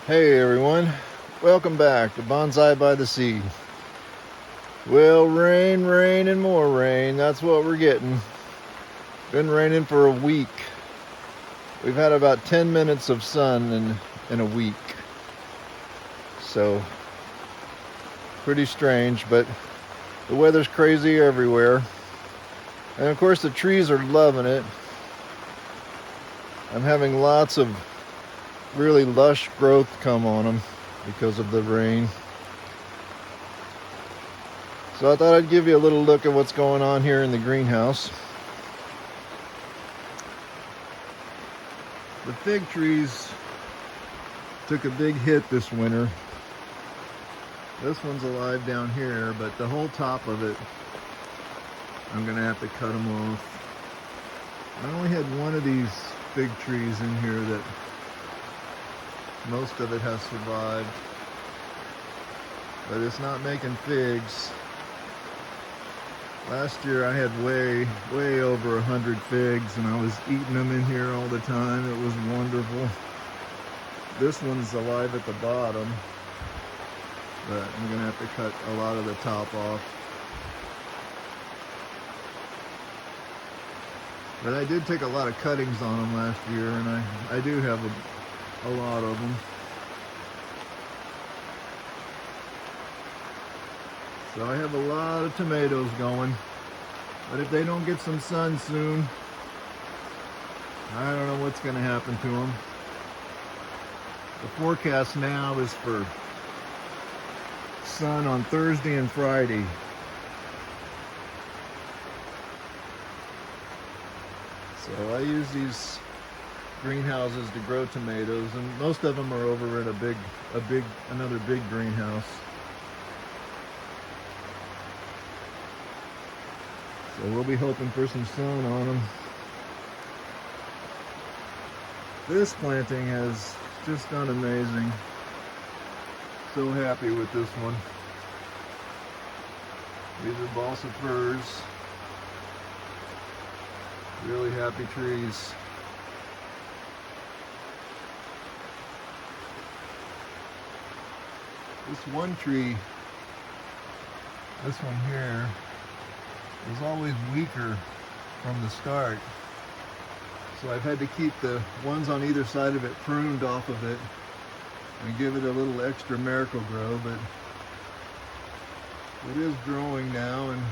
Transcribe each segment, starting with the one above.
Hey everyone, welcome back to Bonsai by the Sea. Well, rain, rain, and more rain. That's what we're getting. Been raining for a week. We've had about 10 minutes of sun in a week. So, pretty strange, but the weather's crazy everywhere. And of course, the trees are loving it. I'm having lots of really lush growth come on them because of the rain. So I thought I'd give you a little look at what's going on here in the greenhouse. The fig trees took a big hit this winter. This one's alive down here, but the whole top of it, I'm gonna have to cut them off. I only had one of these fig trees in here that most of it has survived, but it's not making figs. Last year I had way over 100 figs and I was eating them in here all the time. It was wonderful. This one's alive at the bottom, but I'm gonna have to cut a lot of the top off. But I did take a lot of cuttings on them last year, and I do have a lot of them. So I have a lot of tomatoes going, but if they don't get some sun soon, I don't know what's going to happen to them. The forecast now is for sun on Thursday and Friday. So I use these greenhouses to grow tomatoes, and most of them are over in another big greenhouse. So we'll be hoping for some sun on them. This planting has just done amazing. So happy with this one. These are balsa firs. Really happy trees. This one tree, this one here, was always weaker from the start. So I've had to keep the ones on either side of it pruned off of it and give it a little extra Miracle-Gro, but it is growing now and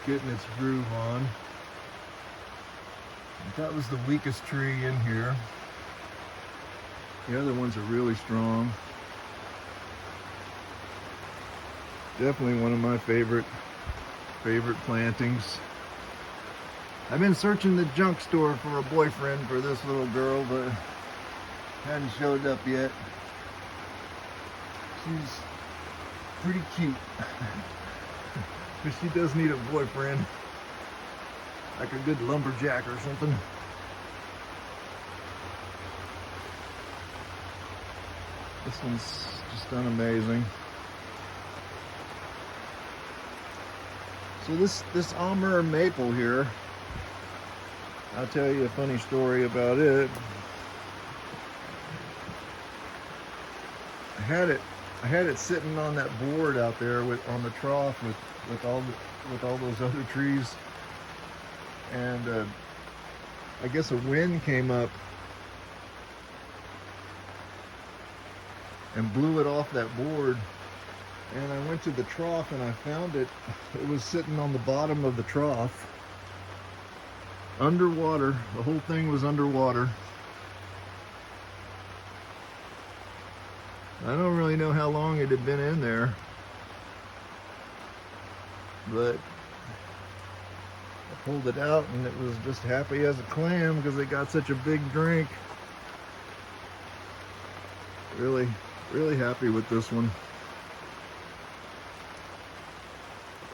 getting its groove on. That was the weakest tree in here. The other ones are really strong. Definitely one of my favorite plantings. I've been searching the junk store for a boyfriend for this little girl, but hadn't showed up yet. She's pretty cute, but she does need a boyfriend, like a good lumberjack or something. This one's just done amazing. So this Amur maple here, I'll tell you a funny story about it. I had it sitting on that board out there on the trough with all those other trees, and I guess a wind came up and blew it off that board. And I went to the trough and I found it. It was sitting on the bottom of the trough, underwater. The whole thing was underwater. I don't really know how long it had been in there, but I pulled it out and it was just happy as a clam because it got such a big drink. Really happy with this one.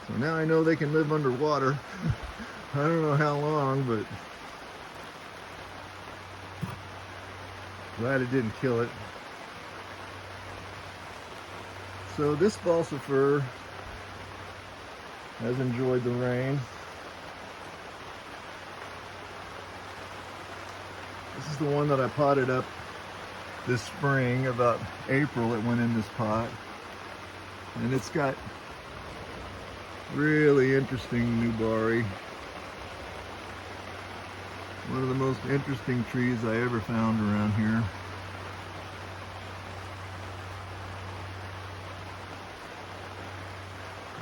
So now I know they can live underwater. I don't know how long, but glad it didn't kill it. So this balsa fir has enjoyed the rain. This is the one that I potted up this spring, about April it went in this pot. And it's got really interesting nubari. One of the most interesting trees I ever found around here.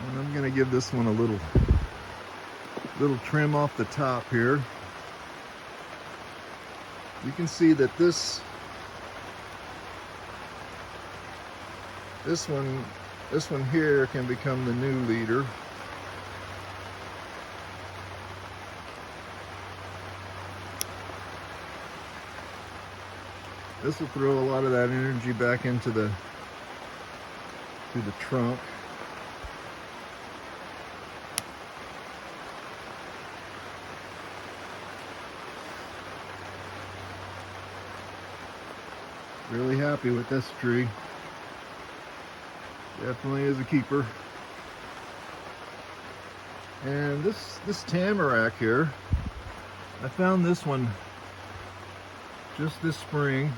And I'm gonna give this one a little trim off the top here. You can see that this one here can become the new leader. This will throw a lot of that energy back into the trunk. Really happy with this tree. Definitely is a keeper. And this tamarack here, I found this one just this spring.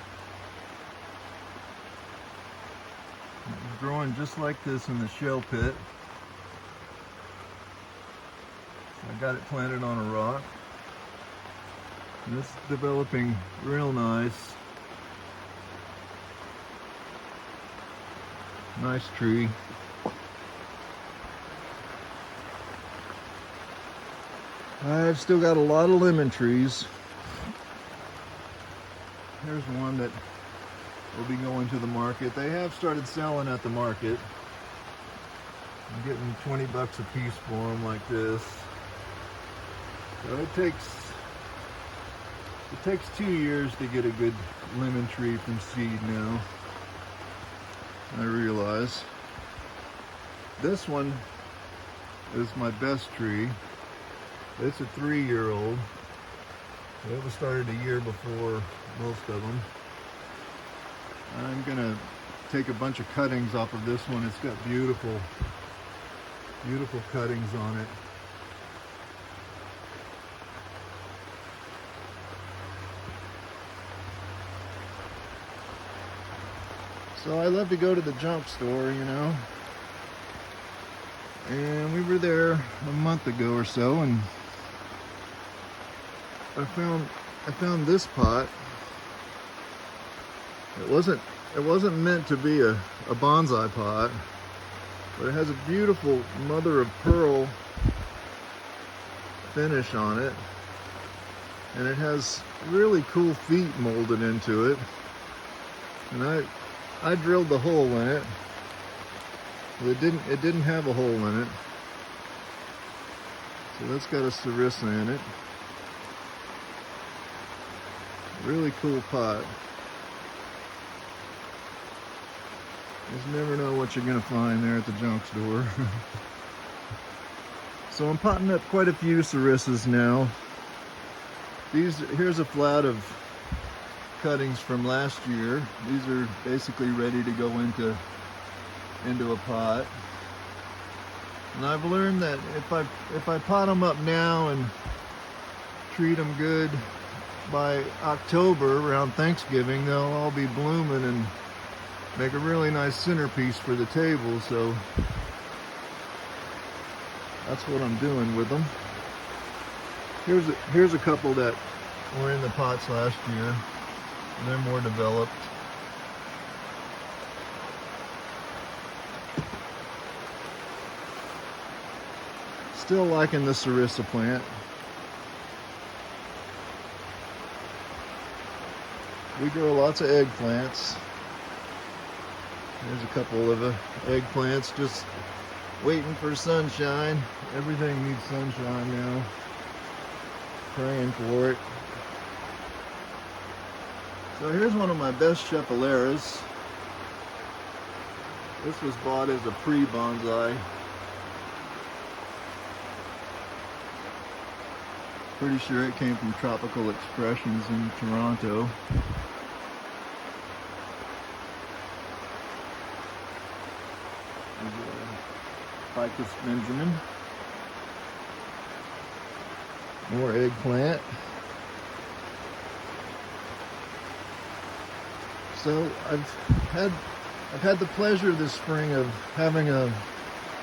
It was growing just like this in the shell pit. So I got it planted on a rock. And it's developing real nice. Nice tree. I've still got a lot of lemon trees. Here's one that will be going to the market. They have started selling at the market. I'm getting 20 bucks a piece for them like this. So it takes 2 years to get a good lemon tree from seed now. I realize. This one is my best tree. It's a 3-year-old. It was started a year before most of them. I'm gonna take a bunch of cuttings off of this one. It's got beautiful cuttings on it. So I love to go to the junk store, you know. And we were there a month ago or so, and I found this pot. It wasn't meant to be a bonsai pot, but it has a beautiful mother of pearl finish on it, and it has really cool feet molded into it. And I drilled the hole in it. It didn't have a hole in it. So that's got a sarissa in it. Really cool pot. Just never know what you're gonna find there at the junk store. So I'm potting up quite a few sarissas now. Here's a flat of cuttings from last year. These are basically ready to go into a pot. And I've learned that if I pot them up now and treat them good, by October, around Thanksgiving, they'll all be blooming and make a really nice centerpiece for the table. So that's what I'm doing with them. Here's a couple that were in the pots last year. They're more developed. Still liking the sarissa plant. We grow lots of eggplants. There's a couple of eggplants just waiting for sunshine. Everything needs sunshine now. Praying for it. So here's one of my best Scheffeleras. This was bought as a pre-bonsai. Pretty sure it came from Tropical Expressions in Toronto. Ficus Benjamin. More eggplant. So I've had the pleasure this spring of having a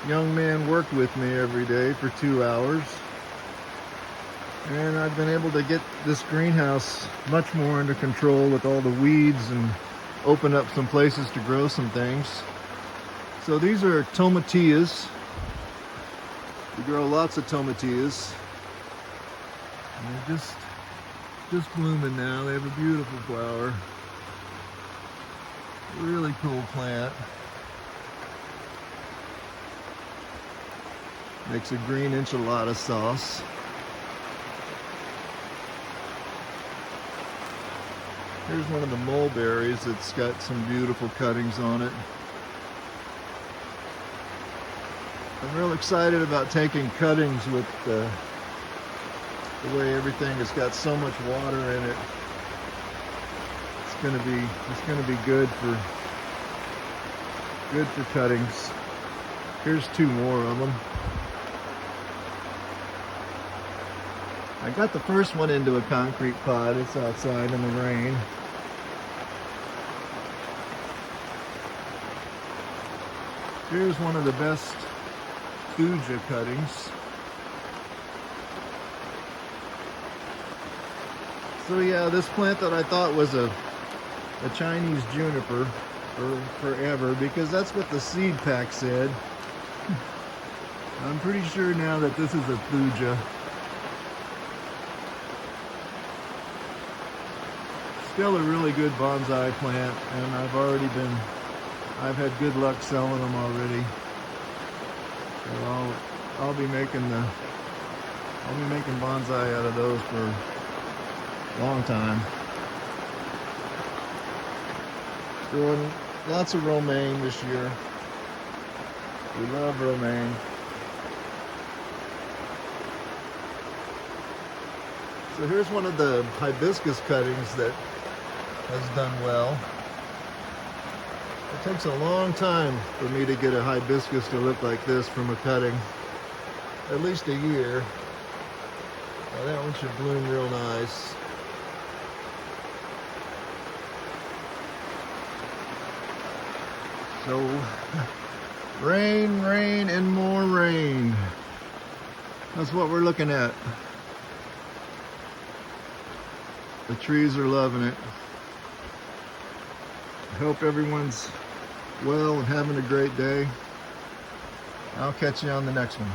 young man work with me every day for 2 hours. And I've been able to get this greenhouse much more under control with all the weeds and open up some places to grow some things. So these are tomatillas. We grow lots of tomatillas. And they're just blooming now. They have a beautiful flower. Really cool plant. Makes a green enchilada sauce. Here's one of the mulberries that's got some beautiful cuttings on it. I'm real excited about taking cuttings with the way everything has got so much water in it. It's gonna be good for cuttings. Here's 2 more of them. I got the first one into a concrete pot. It's outside in the rain. Here's one of the best thuja cuttings. So yeah, this plant that I thought was a Chinese juniper for forever, because that's what the seed pack said. I'm pretty sure now that this is a thuja. Still a really good bonsai plant, and I've had good luck selling them already. So I'll be making bonsai out of those for a long time. Growing lots of romaine this year. We love romaine. So here's one of the hibiscus cuttings that has done well. It takes a long time for me to get a hibiscus to look like this from a cutting. At least a year. Now that one should bloom real nice. So, rain, rain, and more rain. That's what we're looking at. The trees are loving it. I hope everyone's well and having a great day. I'll catch you on the next one.